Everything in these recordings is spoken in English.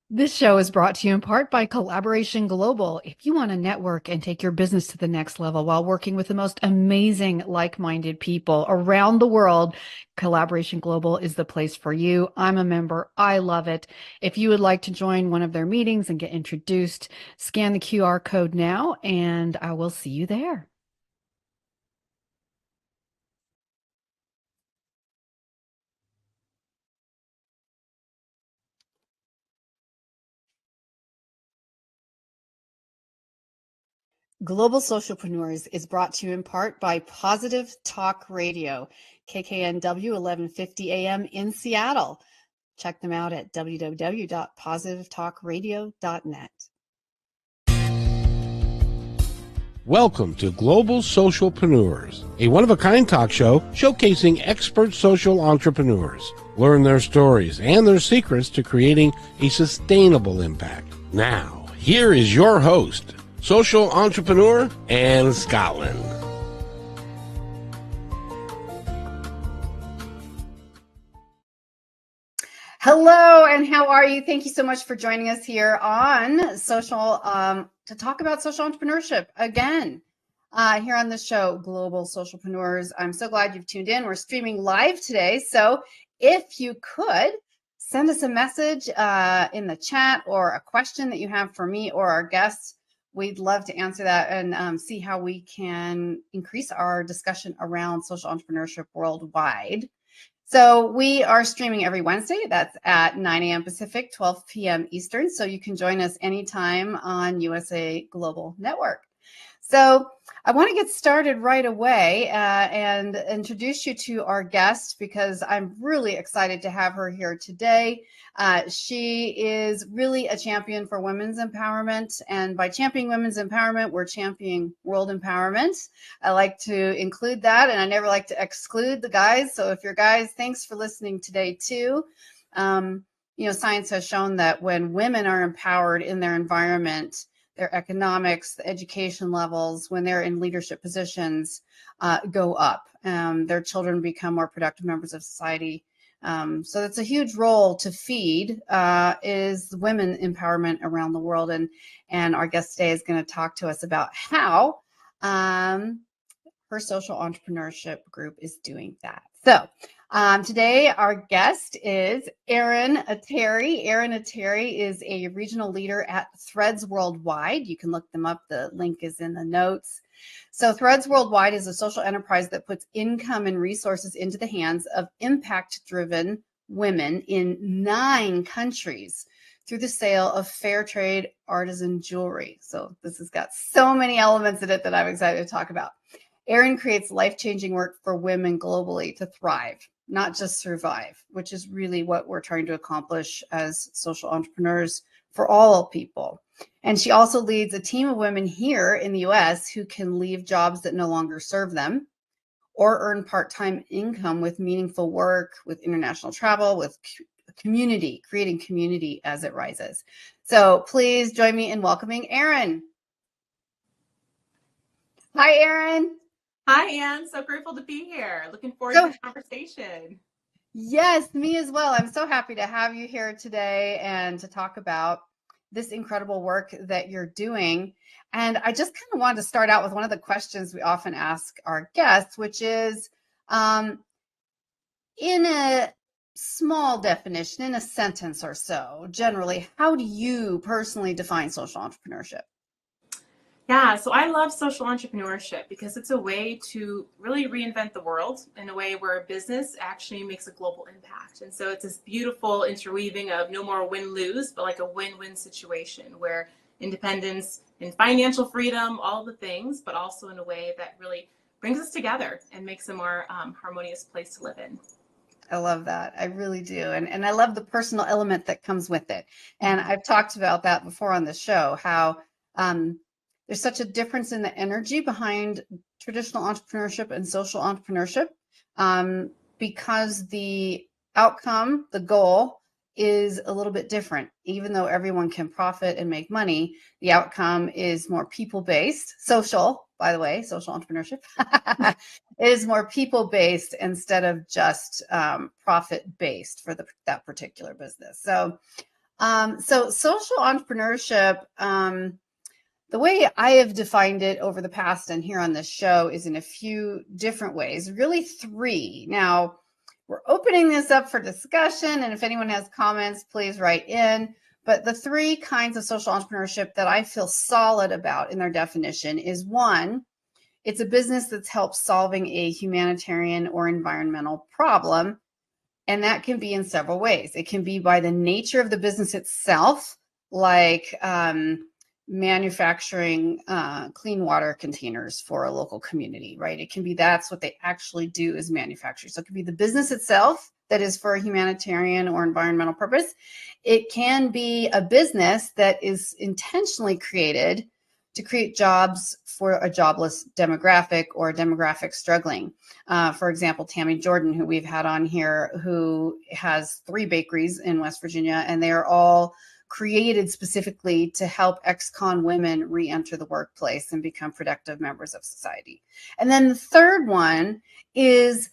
This show is brought to you in part by Collaboration Global. If you want to network and take your business to the next level while working with the most amazing like-minded people around the world, Collaboration Global is the place for you. I'm a member. I love it. If you would like to join one of their meetings and get introduced, scan the QR code now, and I will see you there. Global Socialpreneurs is brought to you in part by Positive Talk Radio, KKNW 1150 AM in Seattle. Check them out at www.positivetalkradio.net. Welcome to Global Socialpreneurs, a one-of-a-kind talk show showcasing expert social entrepreneurs. Learn their stories and their secrets to creating a sustainable impact. Now, here is your host, social entrepreneur Ann Scottlin. Hello, and how are you? Thank you so much for joining us here on social to talk about social entrepreneurship again. Here on the show, Global Socialpreneurs. I'm so glad you've tuned in. We're streaming live today. So if you could send us a message in the chat or a question that you have for me or our guests, we'd love to answer that and see how we can increase our discussion around social entrepreneurship worldwide. So we are streaming every Wednesday. That's at 9 a.m. Pacific, 12 p.m. Eastern. So you can join us anytime on USA Global Network. So I want to get started right away and introduce you to our guest because I'm really excited to have her here today. She is really a champion for women's empowerment. And by championing women's empowerment, we're championing world empowerment. I like to include that, and I never like to exclude the guys. So if you're guys, thanks for listening today too. Science has shown that when women are empowered in their environment, their economics, the education levels, when they're in leadership positions, go up. Their children become more productive members of society. So it's a huge role to feed is women empowerment around the world. And our guest today is going to talk to us about how her social entrepreneurship group is doing that. So today our guest is Erin Attere. Erin Attere is a regional leader at Threads Worldwide. You can look them up. The link is in the notes. So Threads Worldwide is a social enterprise that puts income and resources into the hands of impact-driven women in 9 countries through the sale of fair trade artisan jewelry. So this has got so many elements in it that I'm excited to talk about. Erin creates life-changing work for women globally to thrive, not just survive, which is really what we're trying to accomplish as social entrepreneurs for all people. And she also leads a team of women here in the US who can leave jobs that no longer serve them or earn part-time income with meaningful work, with international travel, with community, creating community as it rises. So please join me in welcoming Erin. Hi, Erin. Hi, Ann. So grateful to be here. Looking forward to the conversation. Yes, me as well. I'm so happy to have you here today and to talk about this incredible work that you're doing. And I just kind of wanted to start out with one of the questions we often ask our guests, which is in a small definition, in a sentence or so, generally, how do you personally define social entrepreneurship? Yeah, so I love social entrepreneurship because it's a way to really reinvent the world in a way where a business actually makes a global impact. And so it's this beautiful interweaving of no more win-lose, but like a win-win situation where independence and financial freedom, all the things, but also in a way that really brings us together and makes a more harmonious place to live in. I love that. I really do. And I love the personal element that comes with it. And I've talked about that before on the show, how there's such a difference in the energy behind traditional entrepreneurship and social entrepreneurship because the outcome, the goal is a little bit different. Even though everyone can profit and make money, the outcome is more people-based, social, by the way, social entrepreneurship is more people-based instead of just profit-based for that particular business. So So social entrepreneurship, the way I have defined it over the past and here on this show is in a few different ways, really three. Now, we're opening this up for discussion, and if anyone has comments, please write in. But the three kinds of social entrepreneurship that I feel solid about in their definition is one, it's a business that's helped solving a humanitarian or environmental problem. And that can be in several ways. It can be by the nature of the business itself, like manufacturing clean water containers for a local community, right? It can be that's what they actually do is manufacture. So it could be the business itself that is for a humanitarian or environmental purpose. It can be a business that is intentionally created to create jobs for a jobless demographic or a demographic struggling. For example, Tammy Jordan, who we've had on here, who has 3 bakeries in West Virginia, and they are all created specifically to help ex-con women re-enter the workplace and become productive members of society. And then the third one is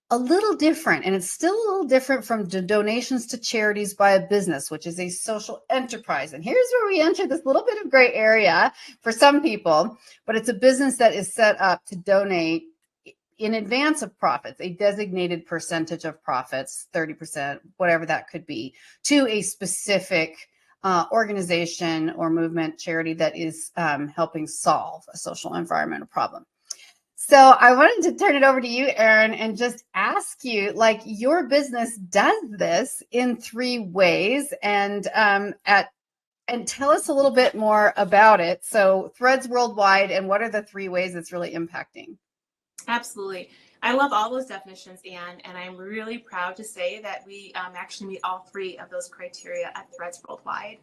a little different, and it's still a little different from donations to charities by a business, which is a social enterprise. And here's where we enter this little bit of gray area for some people, but it's a business that is set up to donate in advance of profits, a designated percentage of profits, 30%, whatever that could be, to a specific organization or movement, charity that is helping solve a social environmental problem. So I wanted to turn it over to you, Erin, and just ask you, like, your business does this in 3 ways, and tell us a little bit more about it. So Threads Worldwide, and what are the 3 ways it's really impacting? Absolutely. I love all those definitions, Anne, and I'm really proud to say that we actually meet all 3 of those criteria at Threads Worldwide.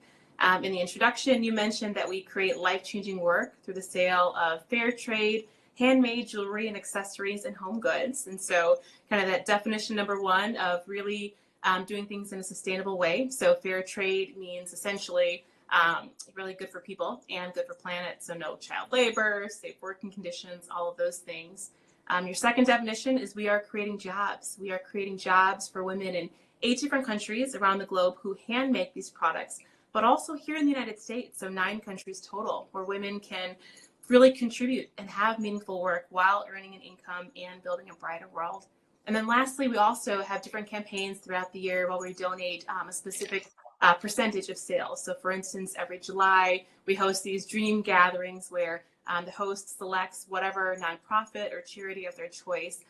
In the introduction, you mentioned that we create life-changing work through the sale of fair trade, handmade jewelry and accessories and home goods. And so kind of that definition number 1 of really doing things in a sustainable way. So fair trade means essentially really good for people and good for planet. So no child labor, safe working conditions, all of those things. Your second definition is we are creating jobs. We are creating jobs for women in 8 different countries around the globe who hand make these products, but also here in the United States. So 9 countries total where women can really contribute and have meaningful work while earning an income and building a brighter world. And then lastly, we also have different campaigns throughout the year where we donate a specific percentage of sales. So for instance, every July, we host these dream gatherings where the host selects whatever nonprofit or charity of their choice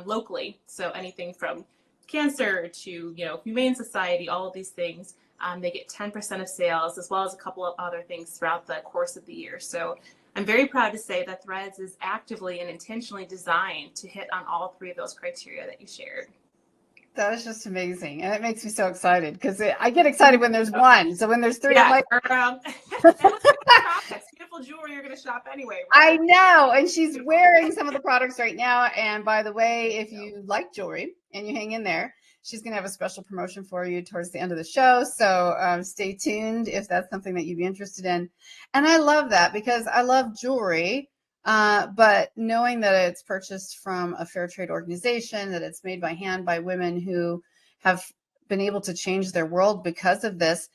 locally. So anything from cancer to Humane Society, all of these things, they get 10% of sales, as well as a couple of other things throughout the course of the year. So I'm very proud to say that Threads is actively and intentionally designed to hit on all 3 of those criteria that you shared. That is just amazing. And it makes me so excited because I get excited when there's 1. So when there's 3, I'm like, it's beautiful jewelry you're going to shop anyway. Right? I know. And she's wearing some of the products right now. And by the way, if you like jewelry and you hang in there, she's going to have a special promotion for you towards the end of the show. So stay tuned if that's something that you'd be interested in. And I love that because I love jewelry. But knowing that it's purchased from a fair trade organization, that it's made by hand by women who have been able to change their world because of this.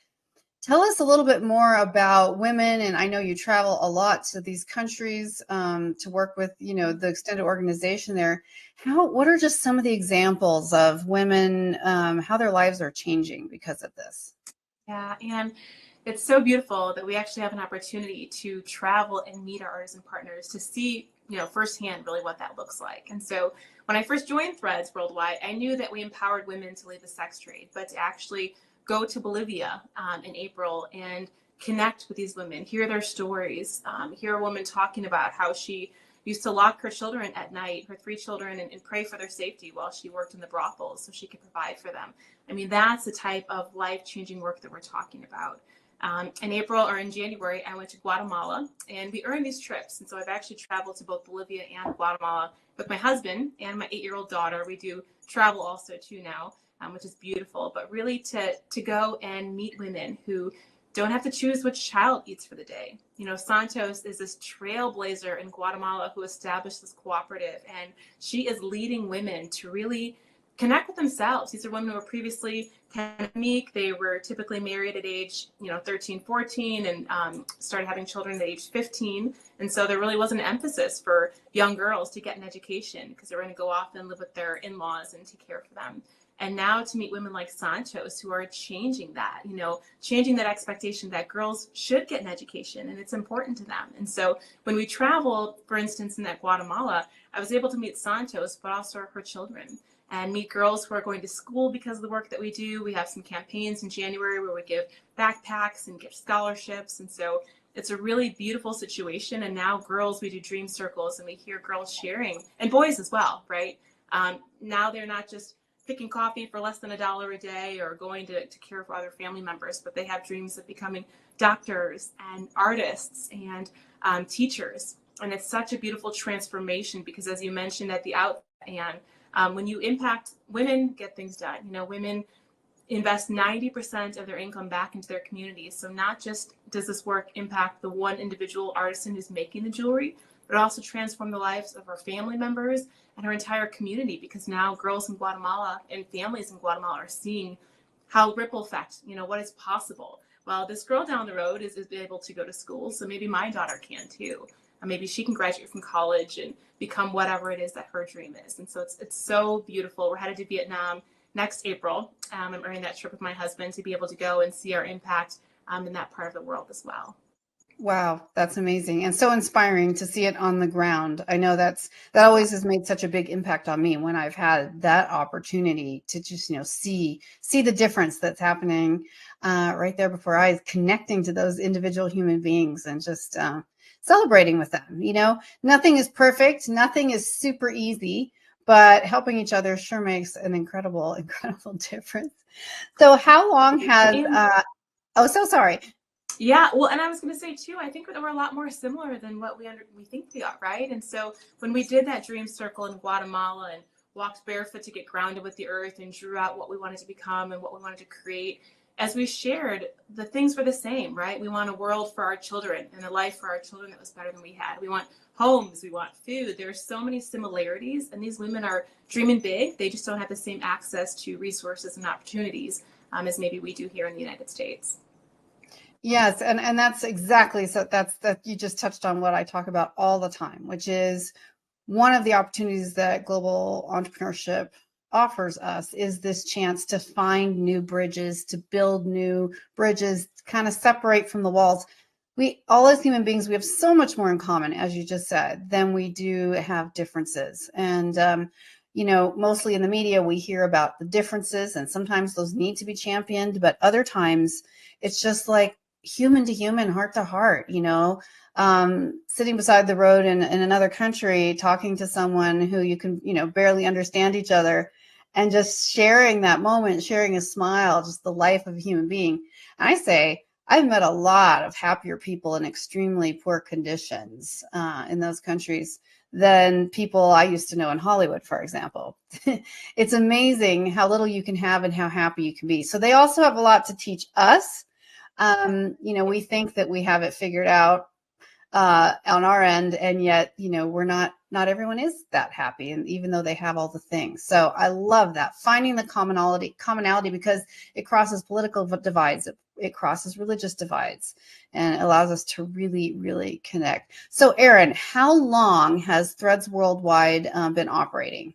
Tell us a little bit more about women. And I know you travel a lot to these countries to work with, the extended organization there. What are just some of the examples of women, how their lives are changing because of this? Yeah, and it's so beautiful that we actually have an opportunity to travel and meet our artisan partners to see, firsthand really what that looks like. And so when I first joined Threads Worldwide, I knew that we empowered women to leave the sex trade, but to actually go to Bolivia in April and connect with these women, hear their stories, hear a woman talking about how she used to lock her children at night, her 3 children, and pray for their safety while she worked in the brothels so she could provide for them. I mean, that's the type of life-changing work that we're talking about. In April or in January, I went to Guatemala, and we earned these trips. And so I've actually traveled to both Bolivia and Guatemala with my husband and my 8-year-old daughter. We do travel also too now, which is beautiful, but really to go and meet women who don't have to choose which child eats for the day. Santos is this trailblazer in Guatemala who established this cooperative, and she is leading women to really connect with themselves. These are women who were previously kind of meek. They were typically married at age, 13, 14, and started having children at age 15. And so there really wasn't an emphasis for young girls to get an education because they were going to go off and live with their in-laws and take care for them. And now to meet women like Santos who are changing that, changing that expectation that girls should get an education and it's important to them. And so when we travel, for instance, in that Guatemala, I was able to meet Santos, but also her children, and meet girls who are going to school because of the work that we do. We have some campaigns in January where we give backpacks and give scholarships. And so it's a really beautiful situation. And now girls, we do dream circles and we hear girls sharing, and boys as well, right? Now they're not just picking coffee for less than $1 a day or going to care for other family members, but they have dreams of becoming doctors and artists and teachers. And it's such a beautiful transformation because, as you mentioned at the outset, and when you impact, women get things done. Women invest 90% of their income back into their communities. So not just does this work impact the one individual artisan who's making the jewelry, but also transform the lives of her family members and her entire community, because now girls in Guatemala and families in Guatemala are seeing how ripple effect, what is possible. Well, this girl down the road is able to go to school, so maybe my daughter can too. Maybe she can graduate from college and become whatever it is that her dream is. And so it's so beautiful. We're headed to Vietnam next April. I'm earning that trip with my husband to be able to go and see our impact in that part of the world as well. Wow, that's amazing and so inspiring to see it on the ground. I know that always has made such a big impact on me when I've had that opportunity to just see the difference that's happening right there before eyes, connecting to those individual human beings and just celebrating with them. Nothing is perfect, nothing is super easy, but helping each other sure makes an incredible difference. So how long has so sorry. Yeah, well, and I was going to say too, I think that we're a lot more similar than what we think we are, right? And so when we did that dream circle in Guatemala and walked barefoot to get grounded with the earth and drew out what we wanted to become and what we wanted to create, as we shared, the things were the same, right? We want a world for our children and a life for our children that was better than we had. We want homes, we want food. There are so many similarities, and these women are dreaming big. They just don't have the same access to resources and opportunities as maybe we do here in the United States. Yes, and that's exactly so. That you just touched on what I talk about all the time, which is one of the opportunities that global entrepreneurship offers us is this chance to find new bridges, to build new bridges, kind of separate from the walls. We all as human beings, we have so much more in common, as you just said, than we do have differences. And mostly in the media, we hear about the differences, and sometimes those need to be championed, but other times it's just like human to human, heart to heart, sitting beside the road in another country, talking to someone who you can, barely understand each other, and just sharing that moment, sharing a smile, just the life of a human being. And I say, I've met a lot of happier people in extremely poor conditions in those countries than people I used to know in Hollywood, for example. It's amazing how little you can have and how happy you can be. So they also have a lot to teach us. We think that we have it figured out on our end, and yet, we're not everyone is that happy, and even though they have all the things. So I love that, finding the commonality, because it crosses political divides, it crosses religious divides, and it allows us to really, really connect. So Erin, how long has Threads Worldwide been operating?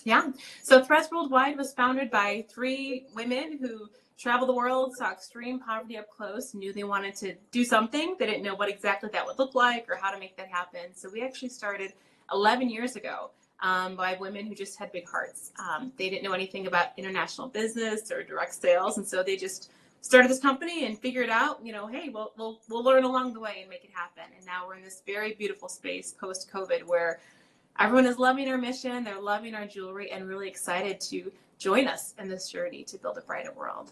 Yeah, so Threads Worldwide was founded by 3 women who traveled the world, saw extreme poverty up close, knew they wanted to do something. They didn't know what exactly that would look like or how to make that happen. So we actually started 11 years ago by women who just had big hearts. They didn't know anything about international business or direct sales. And so they just started this company and figured out, hey, we'll learn along the way and make it happen. And now we're in this very beautiful space post-COVID where everyone is loving our mission, they're loving our jewelry, and really excited to join us in this journey to build a brighter world.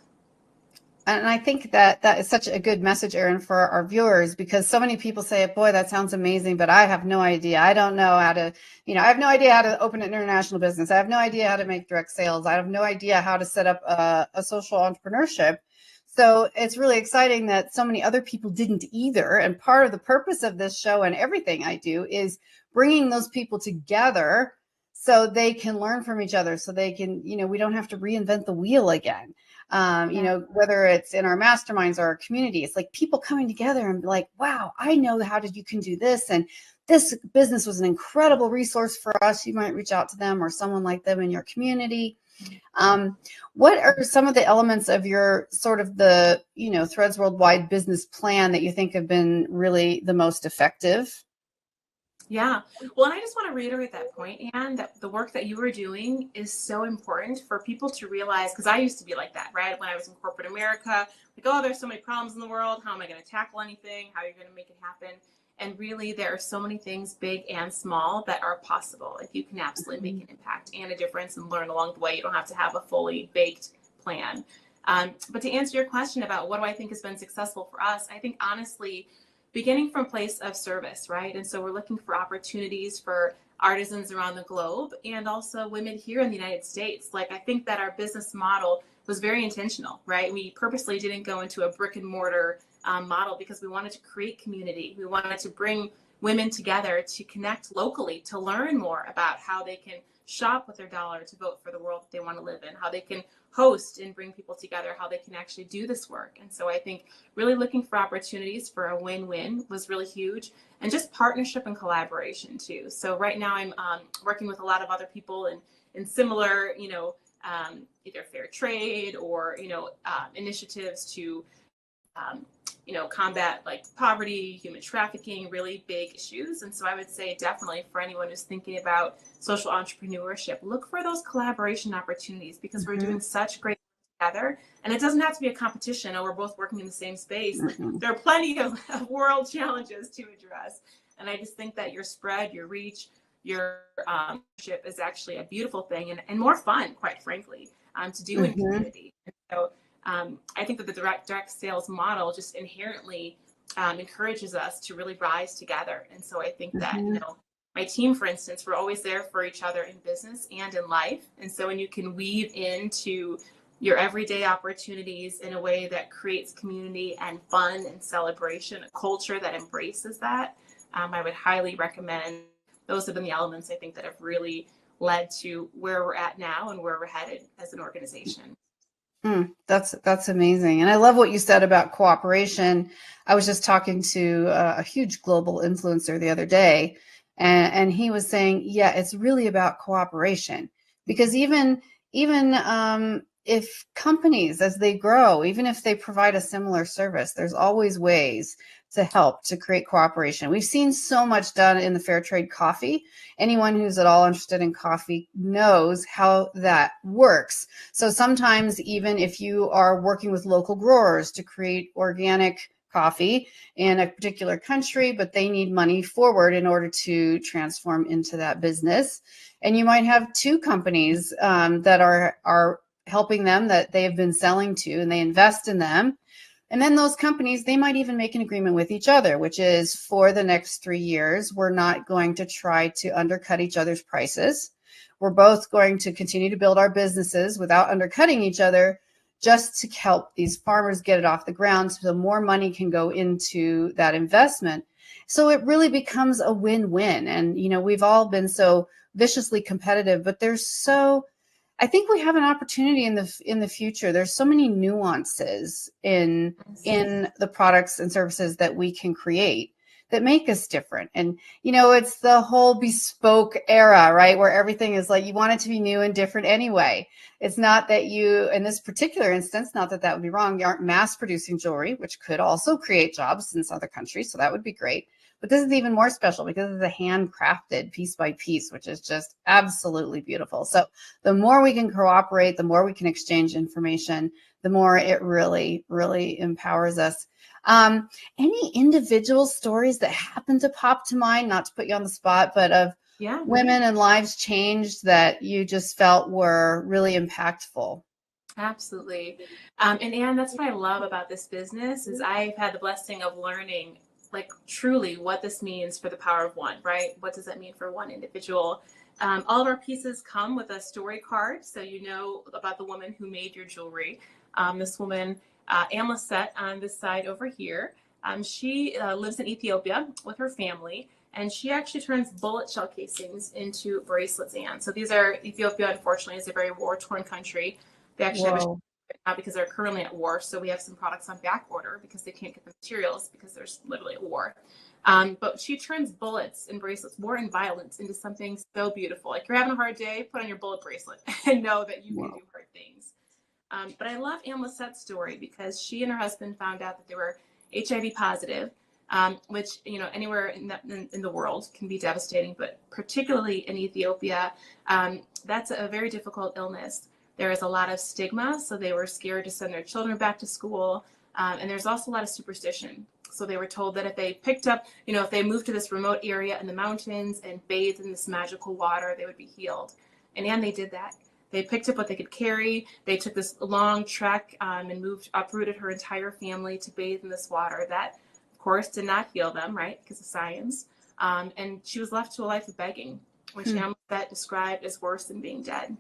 And I think that is such a good message, Erin, for our viewers, because so many people say, boy, that sounds amazing, but I have no idea. I don't know how to, I have no idea how to open an international business. I have no idea how to make direct sales. I have no idea how to set up a social entrepreneurship. So it's really exciting that so many other people didn't either. And part of the purpose of this show and everything I do is bringing those people together so they can learn from each other, so they can, we don't have to reinvent the wheel again. You know, whether it's in our masterminds or our community, it's like people coming together and be like, wow, I know you can do this. And this business was an incredible resource for us. You might reach out to them or someone like them in your community. What are some of the elements of your sort of the, you know, Threads Worldwide business plan that you think have been really the most effective? Yeah. Well, and I just want to reiterate that point, Anne, that the work that you were doing is so important for people to realize, because I used to be like that, right? When I was in corporate America, like, oh, there's so many problems in the world. How am I going to tackle anything? How are you going to make it happen? And really, there are so many things, big and small, that are possible if you can absolutely make an impact and a difference and learn along the way. You don't have to have a fully baked plan. But to answer your question about what do I think has been successful for us, I think honestly, beginning from a place of service, right? And so we're looking for opportunities for artisans around the globe and also women here in the United States. Like, I think that our business model was very intentional, right? We purposely didn't go into a brick and mortar model because we wanted to create community. We wanted to bring women together to connect locally, to learn more about how they can shop with their dollar to vote for the world that they want to live in, how they can host and bring people together, how they can actually do this work. And so I think really looking for opportunities for a win-win was really huge, and just partnership and collaboration too. So right now I'm working with a lot of other people in similar, either fair trade or, initiatives to, combat like poverty, human trafficking, really big issues. And so I would say definitely for anyone who's thinking about social entrepreneurship, look for those collaboration opportunities, because we're doing such great work together. And it doesn't have to be a competition or we're both working in the same space. There are plenty of world challenges to address. And I just think that your spread, your reach, your ship is actually a beautiful thing and more fun, quite frankly, to do in community. And so I think that the direct sales model just inherently encourages us to really rise together. And so I think that, my team, for instance, we're always there for each other in business and in life. And so when you can weave into your everyday opportunities in a way that creates community and fun and celebration, a culture that embraces that, I would highly recommend. Those have been the elements I think that have really led to where we're at now and where we're headed as an organization. That's amazing. And I love what you said about cooperation. I was just talking to a huge global influencer the other day, and he was saying, yeah, it's really about cooperation, because even if companies, as they grow, even if they provide a similar service, there's always ways to help to create cooperation. We've seen so much done in the fair trade coffee. Anyone who's at all interested in coffee knows how that works. So sometimes even if you are working with local growers to create organic coffee in a particular country, but they need money forward in order to transform into that business, and you might have two companies that are helping them, that they have been selling to, and they invest in them. And then those companies, they might even make an agreement with each other, which is for the next 3 years, we're not going to try to undercut each other's prices. We're both going to continue to build our businesses without undercutting each other, just to help these farmers get it off the ground so more money can go into that investment. So it really becomes a win-win. And, we've all been so viciously competitive, but I think we have an opportunity in the future. There's so many nuances in the products and services that we can create that make us different. And, it's the whole bespoke era, right? Where everything is like, you want it to be new and different anyway. It's not that you, in this particular instance, not that would be wrong, you aren't mass producing jewelry, which could also create jobs in other countries. So that would be great. But this is even more special because it's a handcrafted piece by piece, which is just absolutely beautiful. So the more we can cooperate, the more we can exchange information, the more it really, really empowers us. Any individual stories that happen to pop to mind, not to put you on the spot, but of women and lives changed that you just felt were really impactful? Absolutely. And Anne, that's what I love about this business is I've had the blessing of learning like truly what this means for the power of one, right? What does that mean for one individual? All of our pieces come with a story card. So you know about the woman who made your jewelry. This woman, Amlisette on this side over here, she lives in Ethiopia with her family, and she actually turns bullet shell casings into bracelets, Anne. So these are, Ethiopia, unfortunately, is a very war-torn country. They actually have a now because they're currently at war. So we have some products on back order because they can't get the materials because there's literally a war. But she turns bullets and bracelets, war and violence, into something so beautiful. Like, you're having a hard day, put on your bullet bracelet and know that you can do hard things. But I love Anne Lissette's story because she and her husband found out that they were HIV positive, which, you know, anywhere in the world can be devastating, but particularly in Ethiopia, that's a very difficult illness. There is a lot of stigma, so they were scared to send their children back to school. And there's also a lot of superstition. So they were told that if they picked up, you know, if they moved to this remote area in the mountains and bathed in this magical water, they would be healed. And they did that. They picked up what they could carry. They took this long trek and uprooted her entire family to bathe in this water. That, of course, did not heal them, right, because of science. And she was left to a life of begging, which Anne Lisette described as worse than being dead.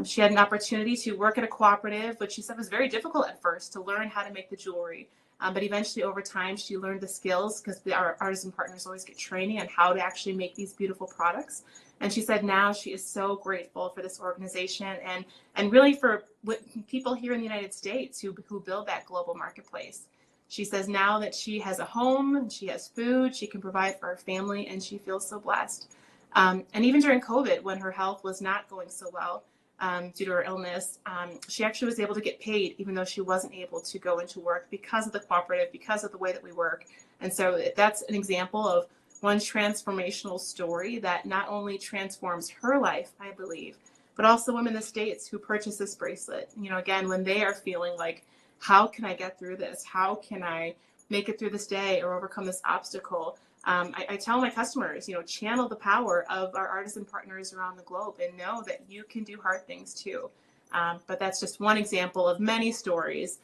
She had an opportunity to work at a cooperative, which she said was very difficult at first, to learn how to make the jewelry. But eventually, over time, she learned the skills because our artisan partners always get training on how to actually make these beautiful products. And she said now she is so grateful for this organization and really for people here in the United States who build that global marketplace. She says now that she has a home, she has food, she can provide for her family, and she feels so blessed. And even during COVID, when her health was not going so well, due to her illness, she actually was able to get paid even though she wasn't able to go into work because of the cooperative, because of the way that we work. And so that's an example of one transformational story that not only transforms her life, I believe, but also women in the States who purchase this bracelet. You know, again, when they are feeling like, how can I get through this? How can I make it through this day or overcome this obstacle? I tell my customers, you know, channel the power of our artisan partners around the globe and know that you can do hard things too. But that's just one example of many stories.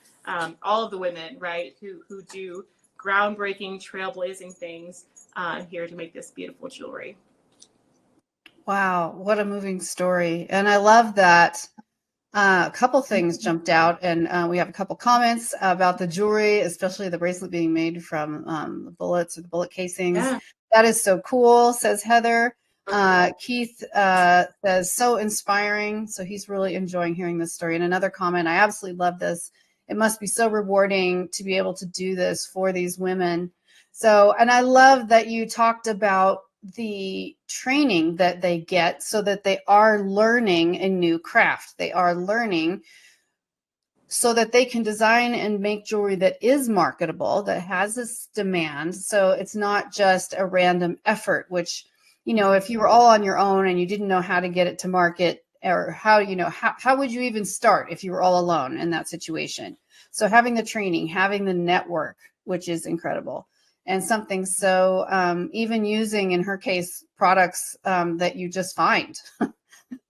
All of the women, right, who do groundbreaking, trailblazing things here to make this beautiful jewelry. Wow, what a moving story. And I love that. A couple things jumped out, and we have a couple comments about the jewelry, especially the bracelet being made from the bullets or the bullet casings. Yeah. That is so cool, says Heather. Keith says, so inspiring. So he's really enjoying hearing this story. And another comment, I absolutely love this. It must be so rewarding to be able to do this for these women. So, and I love that you talked about the training that they get so that they are learning a new craft. They are learning so that they can design and make jewelry that is marketable, that has this demand. So it's not just a random effort, which, you know, if you were all on your own and you didn't know how to get it to market, or how, you know, how would you even start if you were all alone in that situation? So having the training, having the network, which is incredible. And something so even using, in her case, products that you just find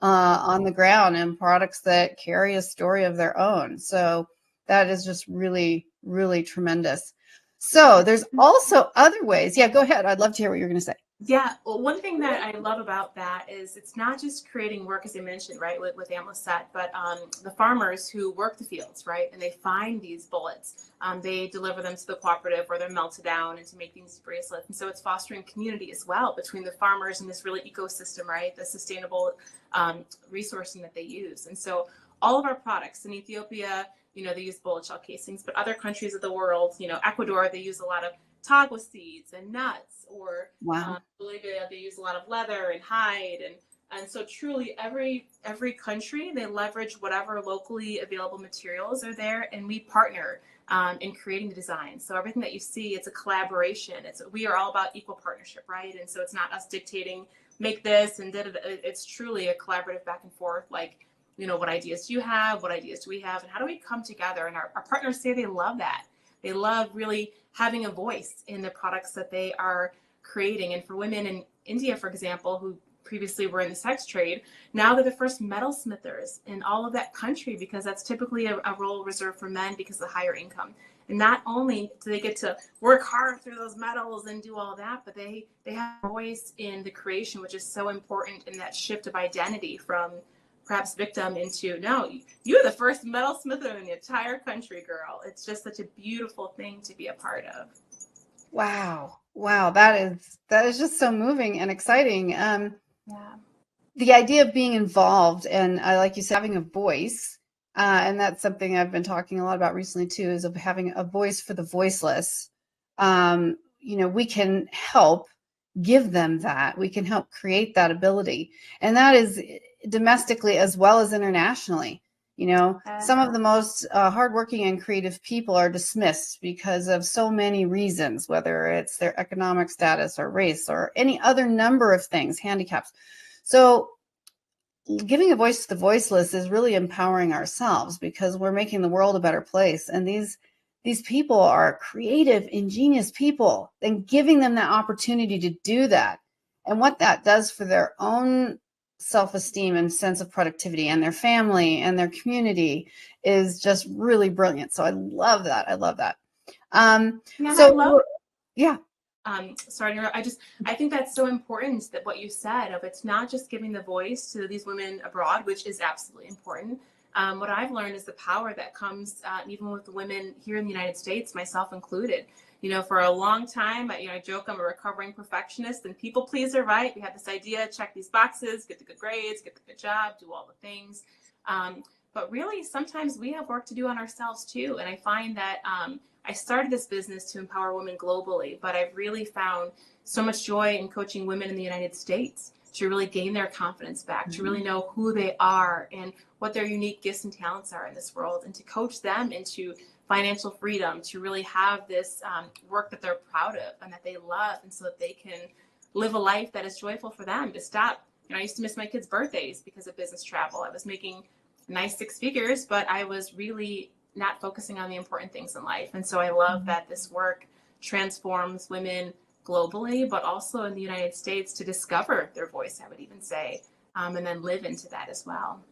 on the ground and products that carry a story of their own. So that is just really, really tremendous. So there's also other ways. Yeah, go ahead. I'd love to hear what you're going to say. Yeah, well, one thing that I love about that is it's not just creating work, as I mentioned, right, with Anne Lisette, but the farmers who work the fields, right, and they find these bullets. They deliver them to the cooperative where they're melted down and to make these bracelets. And so it's fostering community as well between the farmers and this really ecosystem, right, the sustainable resourcing that they use. And so all of our products in Ethiopia, you know, they use bullet shell casings, but other countries of the world, you know, Ecuador, they use a lot of tagua seeds and nuts, or Bolivia, they use a lot of leather and hide, and so truly every country, they leverage whatever locally available materials are there, and we partner in creating the design. So everything that you see, it's a collaboration. We are all about equal partnership, right? And so it's not us dictating, make this and it's truly a collaborative back and forth. Like, you know, what ideas do you have? What ideas do we have? And how do we come together? And our partners say they love that. They love really having a voice in the products that they are creating. And for women in India, for example, who previously were in the sex trade, now they're the first metalsmithers in all of that country, because that's typically a role reserved for men because of the higher income. And not only do they get to work hard through those metals and do all that, but they have a voice in the creation, which is so important in that shift of identity from perhaps victim into, no, you're the first metalsmither in the entire country, girl. It's just such a beautiful thing to be a part of. Wow. That is just so moving and exciting. Yeah. The idea of being involved, and I, like you said, having a voice, And that's something I've been talking a lot about recently too, is of having a voice for the voiceless. We can help give them that. We can help create that ability. And that is domestically as well as internationally. Some of the most hardworking and creative people are dismissed because of so many reasons, whether it's their economic status or race or any other number of things, handicaps. So giving a voice to the voiceless is really empowering ourselves, because we're making the world a better place. And these people are creative, ingenious people, and giving them that opportunity to do that, and what that does for their own self-esteem and sense of productivity and their family and their community is just really brilliant. So I love that. Yeah. Sorry to interrupt. I think that's so important, that what you said of, it's not just giving the voice to these women abroad, which is absolutely important. What I've learned is the power that comes even with the women here in the United States, myself included. For a long time, I joke I'm a recovering perfectionist and people pleaser, right? We have this idea, check these boxes, get the good grades, get the good job, do all the things. But really, sometimes we have work to do on ourselves too. And I find that I started this business to empower women globally, but I've really found so much joy in coaching women in the United States to really gain their confidence back, to really know who they are and what their unique gifts and talents are in this world, and to coach them into financial freedom, to really have this work that they're proud of and that they love, and so that they can live a life that is joyful for them. To stop, I used to miss my kids' birthdays because of business travel. I was making nice six figures, but I was really not focusing on the important things in life. And so I love that this work transforms women globally, but also in the United States, to discover their voice, I would even say, and then live into that as well.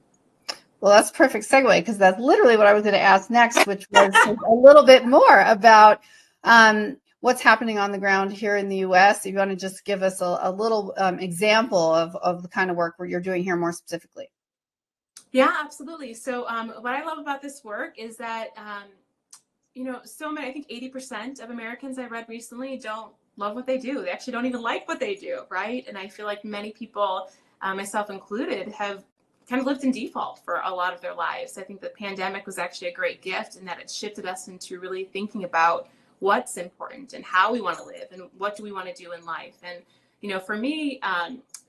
Well, that's a perfect segue, because that's literally what I was going to ask next, which was a little bit more about what's happening on the ground here in the U.S. If you want to just give us a little example of the kind of work where you're doing here more specifically. Yeah, absolutely. So what I love about this work is that, so many, I think 80% of Americans I read recently don't love what they do. They actually don't even like what they do, right? And I feel like many people, myself included, have kind of lived in default for a lot of their lives. I think the pandemic was actually a great gift in that it shifted us into really thinking about what's important and how we want to live and what do we want to do in life. And, for me,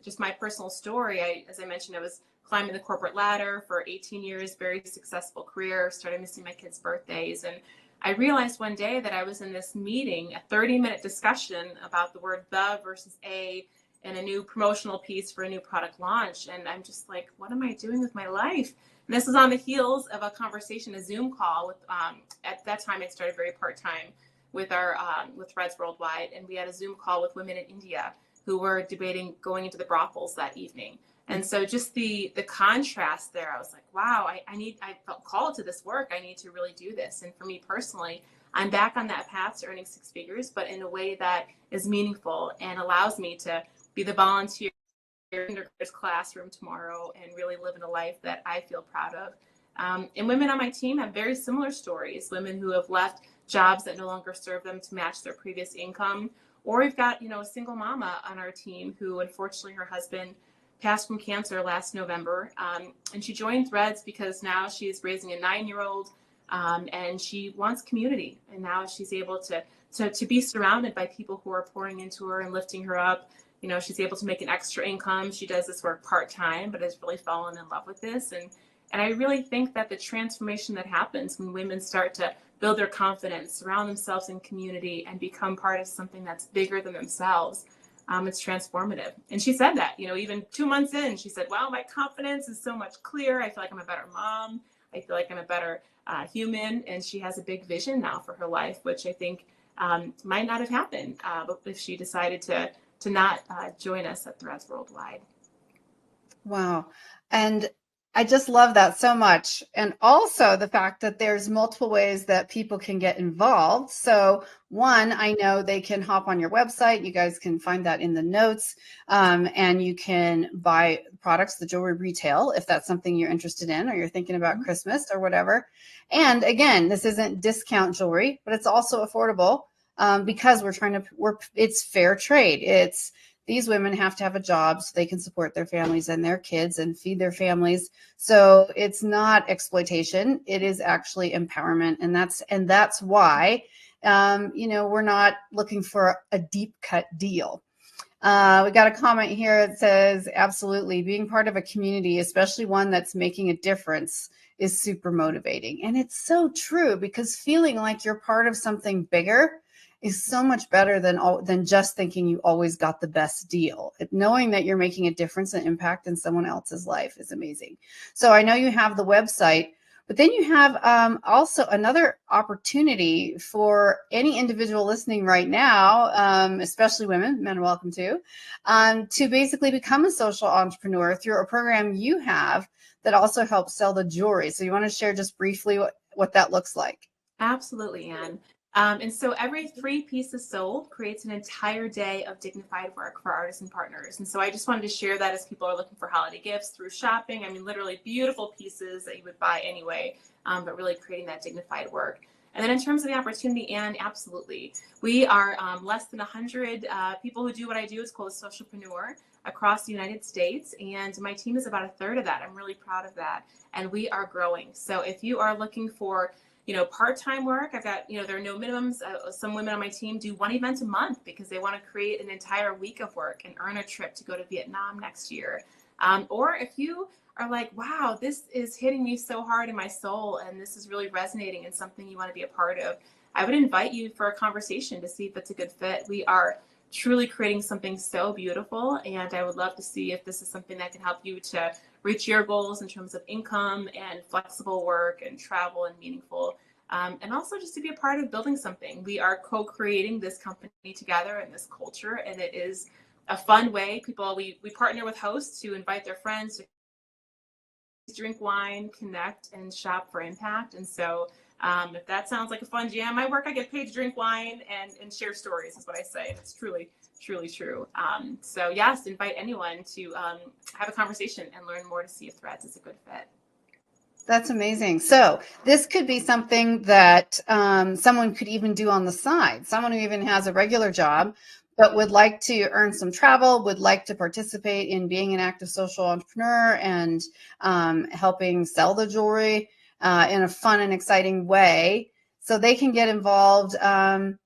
just my personal story, as I mentioned, I was climbing the corporate ladder for 18 years, very successful career, started missing my kids' birthdays. And I realized one day that I was in this meeting, a 30-minute discussion about the word the versus a, and a new promotional piece for a new product launch. And I'm just like, what am I doing with my life? And this was on the heels of a conversation, a Zoom call with, at that time I started very part-time with with Threads Worldwide. And we had a Zoom call with women in India who were debating going into the brothels that evening. And so just the contrast there, I was like, wow, I felt called to this work. I need to really do this. And for me personally, I'm back on that path to earning six figures, but in a way that is meaningful and allows me to be the volunteer in the classroom tomorrow and really live in a life that I feel proud of. And women on my team have very similar stories, women who have left jobs that no longer serve them to match their previous income. Or we've got, a single mama on our team who, unfortunately, her husband passed from cancer last November. And she joined Threads because now she's raising a 9-year-old and she wants community. And now she's able to be surrounded by people who are pouring into her and lifting her up. She's able to make an extra income. She does this work part-time, but has really fallen in love with this. And I really think that the transformation that happens when women start to build their confidence, surround themselves in community, and become part of something that's bigger than themselves, it's transformative. And she said that, even 2 months in, she said, wow, my confidence is so much clearer. I feel like I'm a better mom. I feel like I'm a better human. And she has a big vision now for her life, which I think might not have happened if she decided to not join us at Threads Worldwide. Wow. And I just love that so much. And also the fact that there's multiple ways that people can get involved. So one, I know they can hop on your website. You guys can find that in the notes. And you can buy products, the jewelry retail, if that's something you're interested in, or you're thinking about Christmas or whatever. And again, this isn't discount jewelry, but it's also affordable because it's fair trade. It's these women have to have a job so they can support their families and their kids and feed their families. So it's not exploitation. It is actually empowerment. And that's why, we're not looking for a deep cut deal. We got a comment here that says, absolutely, being part of a community, especially one that's making a difference, is super motivating. And it's so true, because feeling like you're part of something bigger is so much better than just thinking you always got the best deal. Knowing that you're making a difference and impact in someone else's life is amazing. So I know you have the website, but then you have also another opportunity for any individual listening right now, especially women, men are welcome to basically become a social entrepreneur through a program you have that also helps sell the jewelry. So you want to share just briefly what that looks like? Absolutely, Anne. And so every 3 pieces sold creates an entire day of dignified work for artisan partners. And so I just wanted to share that as people are looking for holiday gifts through shopping. I mean, literally beautiful pieces that you would buy anyway, but really creating that dignified work. And then in terms of the opportunity, Anne, absolutely. We are less than 100 people who do what I do. It's called a socialpreneur across the United States. And my team is about a third of that. I'm really proud of that. And we are growing. So if you are looking for part-time work, I've got, there are no minimums. Some women on my team do 1 event a month because they want to create an entire week of work and earn a trip to go to Vietnam next year. Or if you are like, wow, this is hitting me so hard in my soul and this is really resonating and something you want to be a part of, I would invite you for a conversation to see if it's a good fit. We are truly creating something so beautiful, and I would love to see if this is something that can help you to reach your goals in terms of income and flexible work and travel and meaningful, and also just to be a part of building something. We are co-creating this company together and this culture, and it is a fun way. We partner with hosts to invite their friends to drink wine, connect, and shop for impact. And so if that sounds like a fun jam, my work, I get paid to drink wine and share stories is what I say. And it's truly, truly true. So yes, invite anyone to have a conversation and learn more to see if Threads is a good fit. That's amazing. So this could be something that someone could even do on the side. Someone who even has a regular job, but would like to earn some travel, would like to participate in being an active social entrepreneur and helping sell the jewelry in a fun and exciting way. So they can get involved, and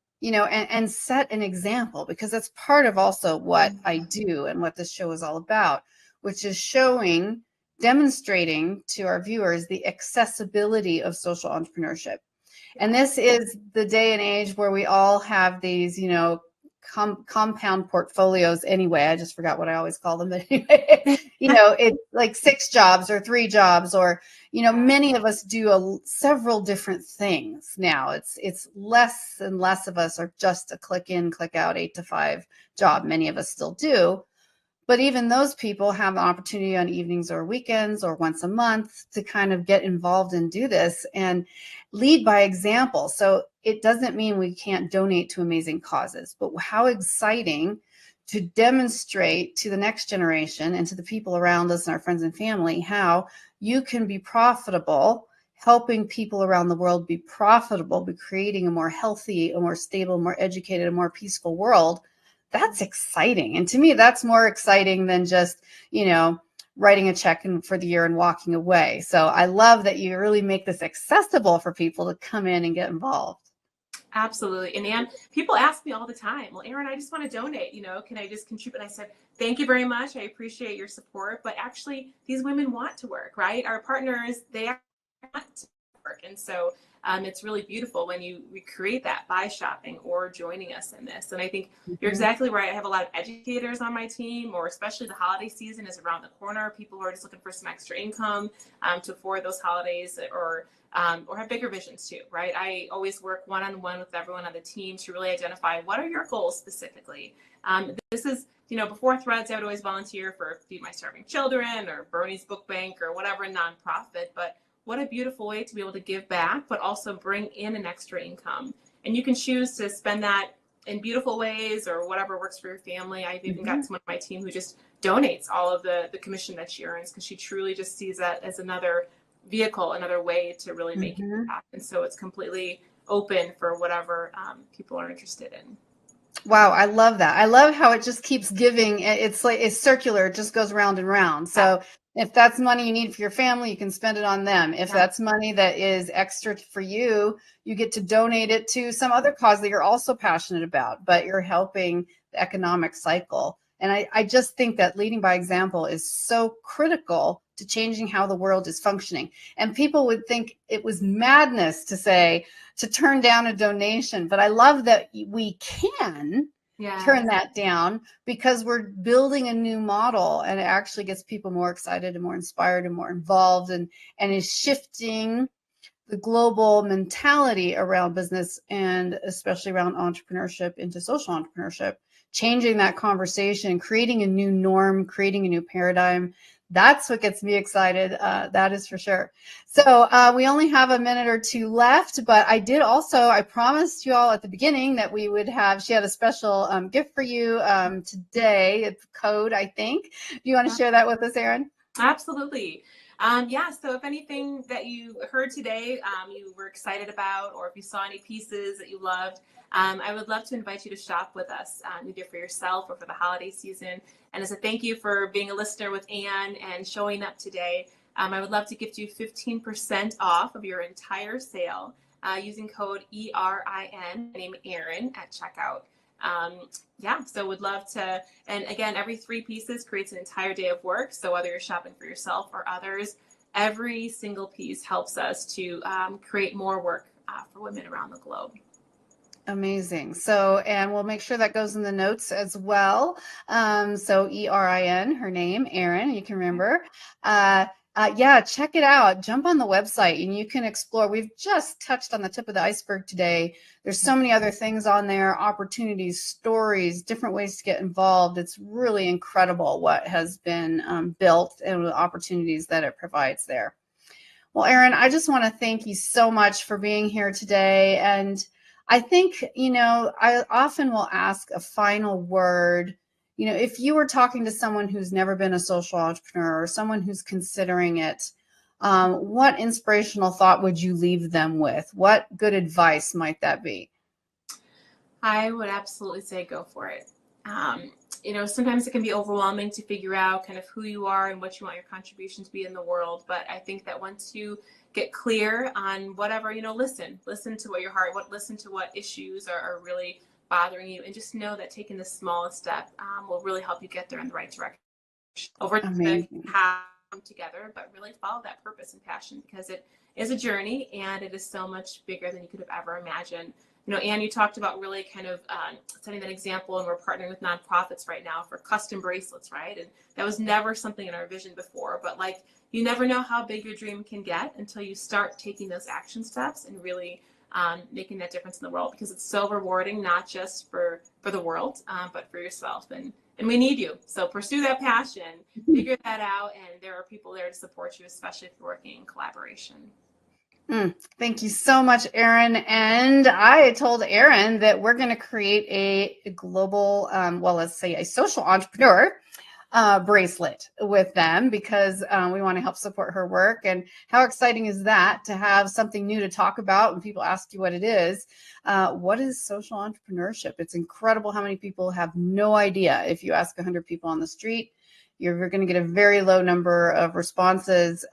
set an example, because that's part of also what I do and what this show is all about, which is demonstrating to our viewers the accessibility of social entrepreneurship. And this is the day and age where we all have these, compound portfolios anyway. I just forgot what I always call them. But anyway, it's like 6 jobs or 3 jobs, or, many of us do several different things now. It's less and less of us are just a click in, click out 8 to 5 job. Many of us still do. But even those people have an opportunity on evenings or weekends or once a month to kind of get involved and do this and lead by example. So it doesn't mean we can't donate to amazing causes, but how exciting to demonstrate to the next generation and to the people around us and our friends and family how you can be profitable, helping people around the world be profitable, be creating a more healthy, a more stable, more educated, a more peaceful world. That's exciting. And to me, that's more exciting than just, writing a check for the year and walking away. So I love that you really make this accessible for people to come in and get involved. Absolutely. And Anne, people ask me all the time, well, Erin, I just want to donate, can I just contribute? And I said, thank you very much. I appreciate your support. But actually, these women want to work, right? Our partners, they want to work. And so it's really beautiful when you recreate that by shopping or joining us in this. And I think you're exactly right. I have a lot of educators on my team, or especially the holiday season is around the corner. People who are just looking for some extra income to afford those holidays, or have bigger visions too, right? I always work one-on-one with everyone on the team to really identify what are your goals specifically. This is, before Threads, I would always volunteer for Feed My Starving Children or Bernie's Book Bank or whatever nonprofit, but what a beautiful way to be able to give back, but also bring in an extra income. And you can choose to spend that in beautiful ways or whatever works for your family. I've even got someone on my team who just donates all of the commission that she earns because she truly just sees that as another vehicle, another way to really make it happen. So it's completely open for whatever people are interested in. Wow, I love that. I love how it just keeps giving. It's like it's circular, it just goes round and round. Yeah. So if that's money you need for your family, you can spend it on them. If Yeah. that's money that is extra for you, you get to donate it to some other cause that you're also passionate about, but you're helping the economic cycle. And I just think that leading by example is so critical to changing how the world is functioning. And people would think it was madness to say, to turn down a donation. But I love that we can turn that down because we're building a new model, and it actually gets people more excited and more inspired and more involved, and is shifting the global mentality around business and especially around entrepreneurship into social entrepreneurship, changing that conversation, creating a new norm, creating a new paradigm. That's what gets me excited. That is for sure. So we only have a minute or two left, but I promised you all at the beginning that we would have, she had a special gift for you today. It's a code, I think. Do you want to share that with us, Erin? Absolutely. Yeah, so if anything that you heard today you were excited about, or if you saw any pieces that you loved, I would love to invite you to shop with us, either for yourself or for the holiday season. And as a thank you for being a listener with Anne and showing up today, I would love to gift you 15% off of your entire sale using code ERIN, name Erin, at checkout. Yeah, so would love to, and again, every 3 pieces creates an entire day of work. So whether you're shopping for yourself or others, every single piece helps us to create more work for women around the globe. Amazing. So, and we'll make sure that goes in the notes as well. So ERIN, her name, Erin, you can remember. Yeah, check it out. Jump on the website and you can explore. We've just touched on the tip of the iceberg today. There's so many other things on there, opportunities, stories, different ways to get involved. It's really incredible what has been built and the opportunities that it provides there. Well, Erin, I just want to thank you so much for being here today. And I think, I often will ask a final word. If you were talking to someone who's never been a social entrepreneur or someone who's considering it, what inspirational thought would you leave them with? What good advice might that be? I would absolutely say go for it. Sometimes it can be overwhelming to figure out kind of who you are and what you want your contribution to be in the world. But I think that once you get clear on whatever, listen to what your heart, listen to what issues are really bothering you, and just know that taking the smallest step will really help you get there in the right direction. Over time, come together, but really follow that purpose and passion, because it is a journey and it is so much bigger than you could have ever imagined. Anne, you talked about really kind of setting that example, and we're partnering with nonprofits right now for custom bracelets, right? And that was never something in our vision before, but you never know how big your dream can get until you start taking those action steps and really making that difference in the world, because it's so rewarding, not just for the world, but for yourself. And we need you. So pursue that passion, figure that out, and there are people there to support you, especially if you're working in collaboration. Thank you so much, Erin. And I told Erin that we're going to create a global, let's say a social entrepreneur bracelet with them, because we want to help support her work. And how exciting is that, to have something new to talk about when people ask you what it is? What is social entrepreneurship? It's incredible how many people have no idea. If you ask 100 people on the street, you're going to get a very low number of responses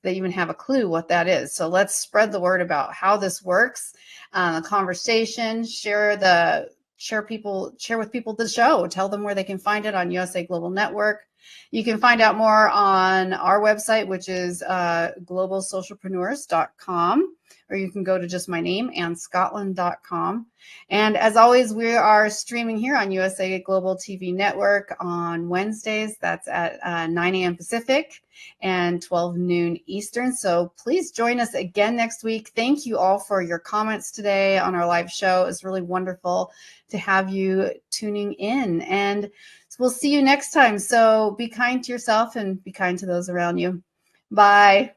that even have a clue what that is. So let's spread the word about how this works. The conversation, share with people the show, tell them where they can find it on USA Global Network. You can find out more on our website, which is globalsocialpreneurs.com, or you can go to just my name, AnneScottlin.com. And as always, we are streaming here on USA Global TV Network on Wednesdays. That's at 9 a.m. Pacific and 12 noon Eastern. So please join us again next week. Thank you all for your comments today on our live show. It's really wonderful to have you tuning in, and we'll see you next time. So be kind to yourself and be kind to those around you. Bye.